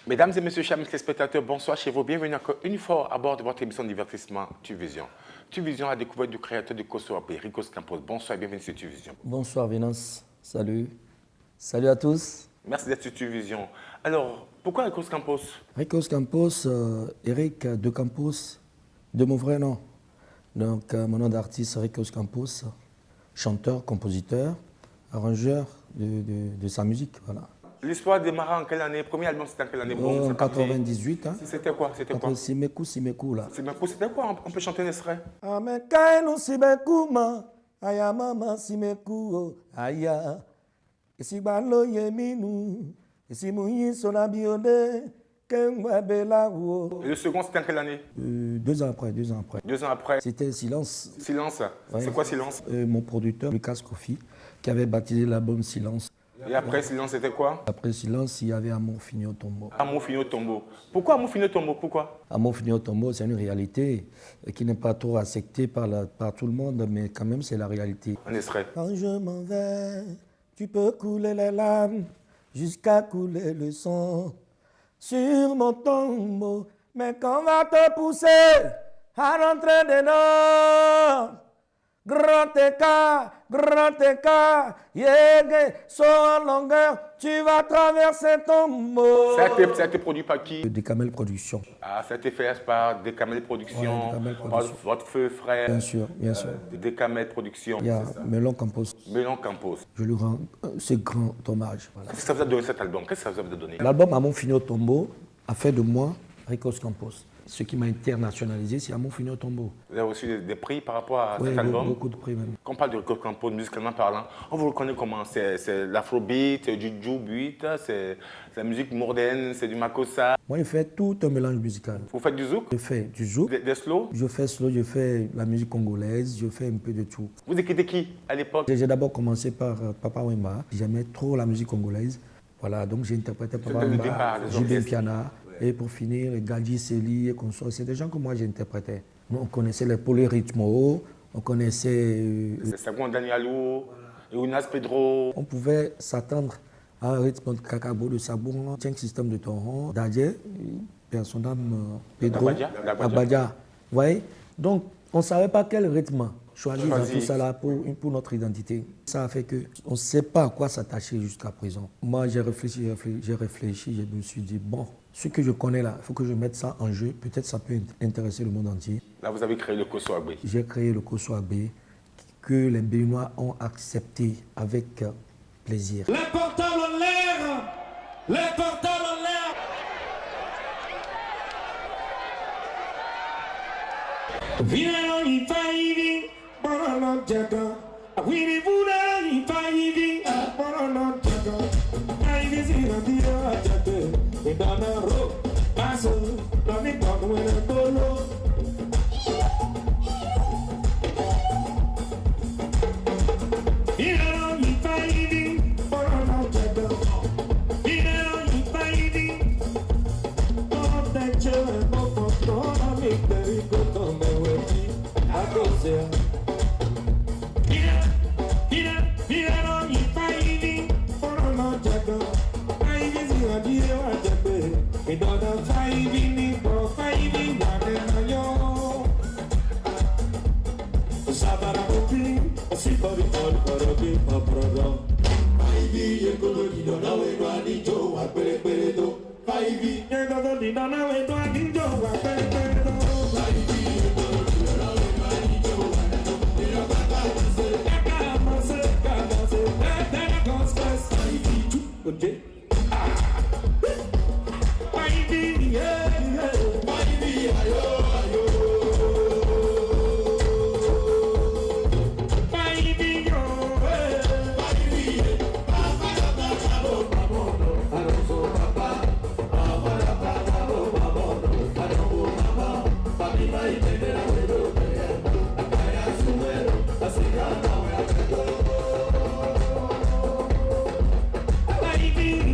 Mesdames et messieurs, chers téléspectateurs, bonsoir chez vous. Bienvenue encore une fois à bord de votre émission de divertissement TuVision. TuVision a découvert du créateur du Kosso AB, Ricos Campos. Bonsoir et bienvenue sur TuVision. Bonsoir Vénance, salut. Salut à tous. Merci d'être sur TuVision. Alors, pourquoi Ricos Campos? Ricos Campos, Eric de Campos, de mon vrai nom. Donc, mon nom d'artiste, Ricos Campos, chanteur, compositeur, arrangeur de sa musique, voilà. L'histoire démarra en quelle année? Le premier album, c'était en quelle année? En 98. Hein. C'était quoi? Simekou, là. Simekou, c'était quoi? On peut chanter un extrait? Amekainu Simekou, ma, aya mama Simekou, aya. Isibalo yeminu, isimuyi sonabiode, kengwebela wo. Et le second, c'était en quelle année? 2 ans après. 2 ans après. C'était Silence. Silence. Ouais. C'est quoi Silence? Mon producteur, Lucas Kofi, qui avait baptisé l'album Silence. Et après Silence, c'était quoi? Après Silence, il y avait Amour fini au tombeau. Amour fini au tombeau. Pourquoi Amour fini au tombeau? Pourquoi? Amour fini au tombeau, c'est une réalité qui n'est pas trop acceptée par tout le monde, mais quand même, c'est la réalité. Un extrait. Quand je m'en vais, tu peux couler les larmes jusqu'à couler le sang sur mon tombeau. Mais quand on va te pousser à rentrer dedans, grand écart, yeah, saut en longueur, tu vas traverser ton mot. Ça a été produit par qui? Decamel Productions. Ah, ça a été fait par Decamel Productions, Ouais, Decamel Productions. Votre feu frère. Bien sûr. Decamel Productions. Il y a Melon Campos. Melon Campos. Je lui rends ce grand hommage. Voilà. Qu'est-ce que ça vous a donné cet album? Qu'est-ce que ça vous a donné? L'album Amour fini au tombeau a fait de moi Ricos Campos. Ce qui m'a internationalisé, c'est Amour fini au tombeau. Vous avez reçu des prix par rapport à Oui, cet album? beaucoup de prix même. Quand on parle de Ricos Campos, musicalement parlant, on vous reconnaît comment? C'est l'afrobeat, c'est du djoubeat, c'est la musique moderne, c'est du makossa. Moi, je fais tout un mélange musical. Vous faites du zouk? Je fais du zouk, Des slow? je fais slow, je fais la musique congolaise, je fais un peu de tout. Vous écoutez qui à l'époque? J'ai d'abord commencé par Papa Wemba. J'aimais trop la musique congolaise. Voilà, donc j'ai interprété Papa le Wemba, départ, les Jibin orchestres. Piana. Et pour finir, Gadji Seli et consorts. C'est des gens que moi j'interprétais. Nous, on connaissait les polyrythmos, on connaissait... C'est Sagon Danielou, Younas Pedro. On pouvait s'attendre à un rythme de Kakabo, de Sabon, Tcheng System de Toron, Dadje, Personnam, Pedro, Abadja. Vous voyez? Donc, on ne savait pas quel rythme choisir dans tout ça là pour notre identité. Ça a fait qu'on ne sait pas à quoi s'attacher jusqu'à présent. Moi, j'ai réfléchi, je me suis dit, bon, ce que je connais là, il faut que je mette ça en jeu. Peut-être ça peut intéresser le monde entier. Là, vous avez créé le Kosso AB. J'ai créé le Kosso AB que les Béninois ont accepté avec plaisir. Les portables en l'air! Les portables en l'air! Viens y failli, pour non jaga. Oui, vous y failli, pour non jaga. Aïe, si la vie a jaga, et dans la roue, passe, dans les pas où elle est polo. Viens y failli, pour non jaga. Viens y failli, pour te jaga, pour ton ami, Okay. Baby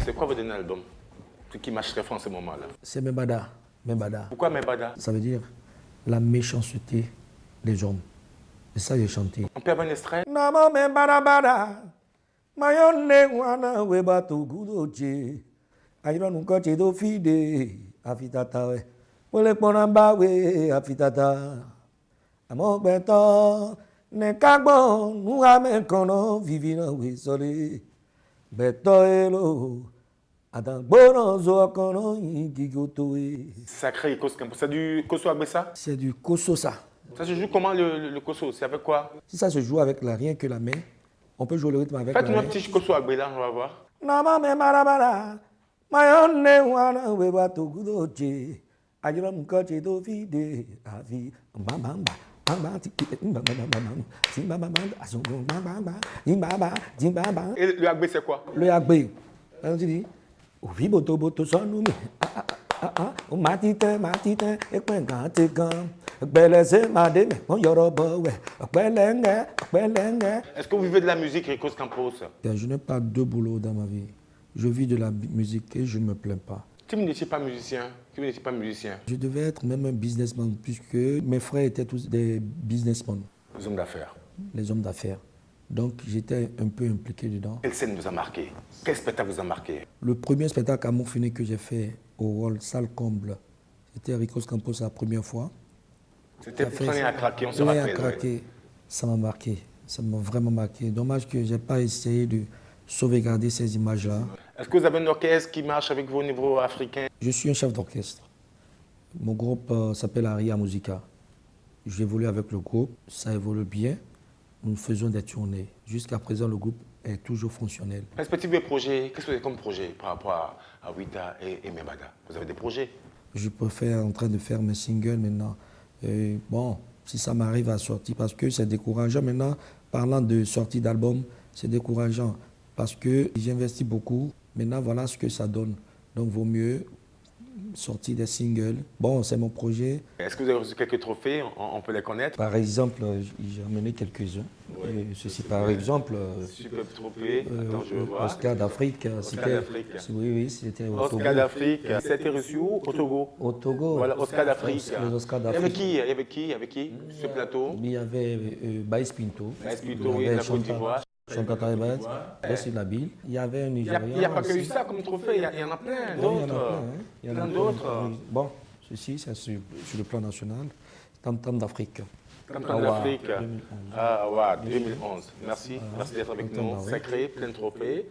C'est quoi votre dernier album? Ce qui marche très fort en ce moment-là. C'est Membada. Membada. Pourquoi Membada? Ça veut dire la méchanceté des hommes. C'est ça que j'ai chanté. On peut avoir un extrait? Nama Membada Bada. Mayone wana weba tugudoje. Ayro nunca te do fide. Afitata we. Wole ponamba we afitata. Amo beto. Ne kagbo. Nuga me kono. Vivina we sole. Beto elo. Sacré Ecos Campos. C'est du Kosso Agbessa? C'est du Kosso ça. Ça se joue comment le Kosso? C'est avec quoi? Si ça se joue avec rien que la main, on peut jouer le rythme avec Faites-nous la un main. petit Kosso Agbessa, on va voir. Nama me marabara, mayone wana weba tugudoje, ayro nunca te do vide, avi, bamba. Et le Agbe, c'est quoi? Le Agbe, on dit, ovi boto boto sonu me, matite, ekpengante gan, beleze made me, on yorobo we, belenge. Est-ce que vous vivez de la musique, Ecos Campos? Je n'ai pas deux boulots dans ma vie. Je vis de la musique et je ne me plains pas. Si vous n'étiez pas musicien, Je devais être même un businessman puisque mes frères étaient tous des businessmen. Les hommes d'affaires. Les hommes d'affaires. Donc j'étais un peu impliqué dedans. Quelle scène vous a marqué? Quel spectacle vous a marqué? Le premier spectacle à Montfini que j'ai fait au Hall Salle Comble, c'était Ricos Campos la première fois. C'était pour à craquer, on se Soigner à rappelle. craquer, ouais. Ça m'a marqué. Ça m'a vraiment marqué. Dommage que je n'ai pas essayé de sauvegarder ces images-là. Est-ce que vous avez un orchestre qui marche avec vous au niveau africain? Je suis un chef d'orchestre. Mon groupe s'appelle Aria Musica. J'évolue avec le groupe, ça évolue bien. Nous faisons des tournées. Jusqu'à présent, le groupe est toujours fonctionnel. Perspective des projets, qu'est-ce que vous avez comme projet par rapport à Wita et Membada? Vous avez des projets? Je préfère en train de faire mes singles maintenant. Et bon, si ça m'arrive à sortir, parce que c'est décourageant maintenant, parlant de sortie d'album, c'est décourageant. Parce que j'investis beaucoup. Maintenant, voilà ce que ça donne. Donc, vaut mieux sortir des singles. Bon, c'est mon projet. Est-ce que vous avez reçu quelques trophées? On peut les connaître? Par exemple, j'ai amené quelques-uns. Oui. Ceci, par exemple, Super trophée. Attends, je vois. Oscar d'Afrique. Oscar d'Afrique. Oui, c'était au Togo. Oscar d'Afrique. C'était reçu où? Au Togo. Au Togo. Voilà, Oscar d'Afrique. Les Oscars Il y avait d'Afrique. qui? Il y avait qui? Sur ce plateau? Il y avait Baïs Pinto. Baïs Pinto, oui, de la Côte d'Ivoire. Chantal Taïbat, Bessie Labille. Il y avait un Nigérien. Il n'y a pas que ça comme trophée, il y en a plein d'autres. Il y en a d'autres. Bon, ceci, c'est sur le plan national. Tam Tam d'Afrique. Tam Tam d'Afrique. Ah, ouais, 2011. Merci, merci d'être avec nous. Sacré, plein de trophées.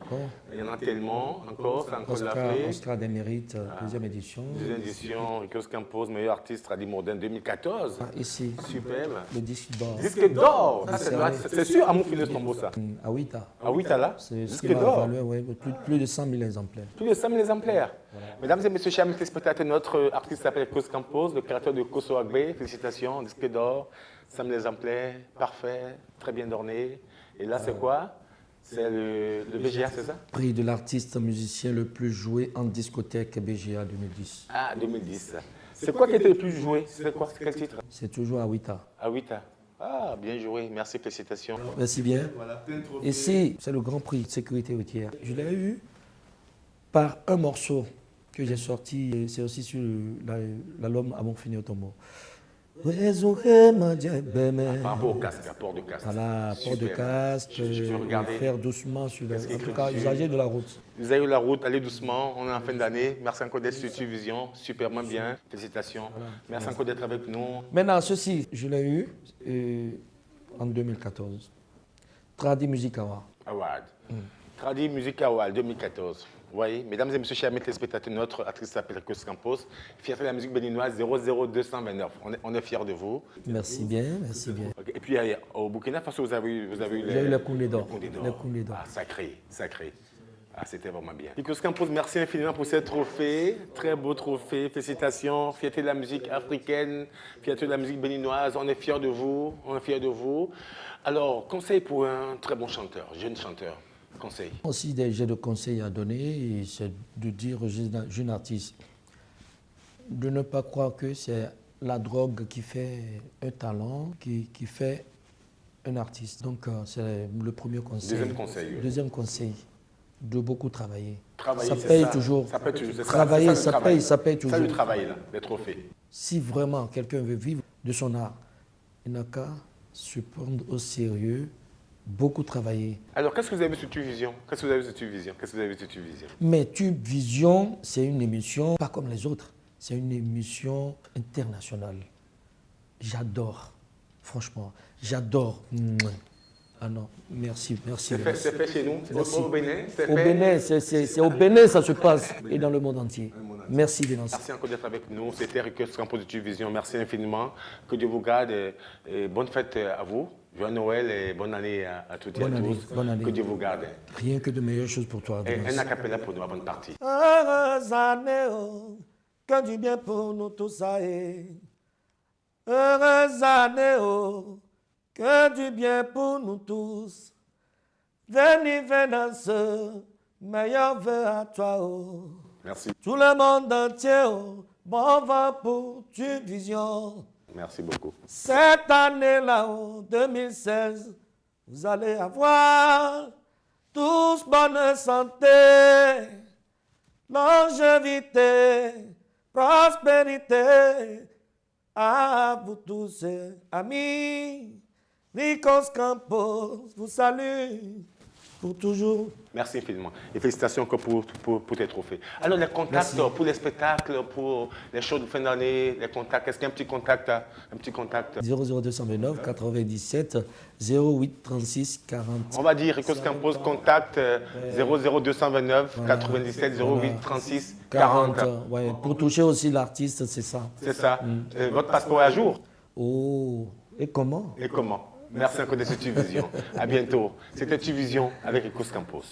Il y en a tellement encore. C'est encore de l'Afrique. Oscar des mérites, deuxième édition. Deuxième édition, Ecos Campos, meilleur artiste tradit moderne 2014. Ici. Superbe. Le disque d'or. Disque d'or. C'est sûr, à Montfini Tombeau, ça. À Ouita. À Ouita, là. C'est ce Disque qui m'a d'or. valu, ouais, plus de 100 000 exemplaires. Plus de 100 000 exemplaires. Voilà. Mesdames et messieurs, chers téléspectateurs, notre artiste s'appelle Ecos Campos, le créateur de Kosso Agbe. Félicitations, disque d'or, 100 000 exemplaires, parfait, très bien orné. Et là, c'est quoi? C'est le BGA, c'est ça? Prix de l'artiste musicien le plus joué en discothèque BGA 2010. Ah, 2010. C'est quoi qui était le plus joué? C'est quoi? C'est quel titre? C'est toujours à Ouita. À Ouita. Ah, bien joué. Merci, félicitations. Merci bien. Ici, c'est le Grand Prix de sécurité routière. Je l'ai eu par un morceau que j'ai sorti. C'est aussi sur l'album À Montfini Tombeau. Par rapport au casque, port de casque. Voilà, port de casque, faire doucement sur en tout cas, usager de la route. Usager de la route, allez doucement, on est en fin d'année. Merci encore d'être sur Vision, superbement bien, félicitations. Voilà. Merci encore d'être avec nous. Maintenant, ceci, je l'ai eu en 2014. Tradi Music Award. Award. Tradi Music Award 2014. Oui, mesdames et messieurs, chers téléspectateurs, notre actrice s'appelle Kos Campos, fierté de la musique béninoise 00229. On est fiers de vous. Merci bien, merci bien. Okay. Et puis au Burkina Faso, vous avez eu J'ai eu le Koundé d'or. Ah, sacré, sacré. Ah, c'était vraiment bien. Kos Campos, merci infiniment pour ces trophées, très beau trophée, félicitations, fierté de la musique africaine, fierté de la musique béninoise, on est fiers de vous, on est fiers de vous. Alors, conseil pour un très bon chanteur, jeune chanteur. Conseil. Aussi, j'ai des conseils à donner, c'est de dire aux jeunes artistes de ne pas croire que c'est la drogue qui fait un talent, qui fait un artiste. Donc, c'est le premier conseil. Deuxième conseil. Oui. Deuxième conseil, de beaucoup travailler. Travailler, ça paye toujours. Ça paye toujours. Travailler, ça paye toujours. Ça le travail, là, les trophées. Si vraiment quelqu'un veut vivre de son art, il n'a qu'à se prendre au sérieux, beaucoup travailler. Alors, qu'est-ce que vous avez sur Tuvision? Qu'est-ce que vous avez sur Tuvision? Qu'est-ce que vous avez sur Tuvision? Mais Tuvision, c'est une émission, pas comme les autres, c'est une émission internationale. J'adore, franchement, j'adore. Ah non, merci. C'est fait chez nous, au Bénin. Au Bénin, c'est au Bénin ça se passe et dans le monde entier. Merci de lancer. Merci encore d'être avec nous. C'était Kos Campos de Tuvision. Merci infiniment. Que Dieu vous garde et bonne fête à vous. Joyeux Noël et bonne année à toutes et à tous. Bonne année. Que Dieu vous garde. Rien que de meilleures choses pour toi. Et un acapella pour nous avant de partir. Heureuse année, oh, que du bien pour nous tous ça est. Heureuse année, oh, que du bien pour nous tous. Venez dans ce meilleur vœu à toi, oh. Merci. Tout le monde entier, oh, bon vent pour Tuvision. Merci beaucoup. Cette année-là, en 2016, vous allez avoir tous bonne santé, longévité, prospérité. À vous tous, amis, Kos Campos vous salue pour toujours. Merci infiniment. Et félicitations encore pour tes trophées. Alors, les contacts pour les spectacles, pour les shows de fin d'année, les contacts, est-ce qu'il y a un petit contact 00229 97 08 36 40. On va dire Kos Campos, contact 00229 97 08 36 40. Ouais, pour toucher aussi l'artiste, c'est ça. C'est ça. Votre passeport est à jour? Oh, et comment? Et comment? Merci encore de cette Tuvision. À bientôt. C'était Tuvision avec Kos Campos.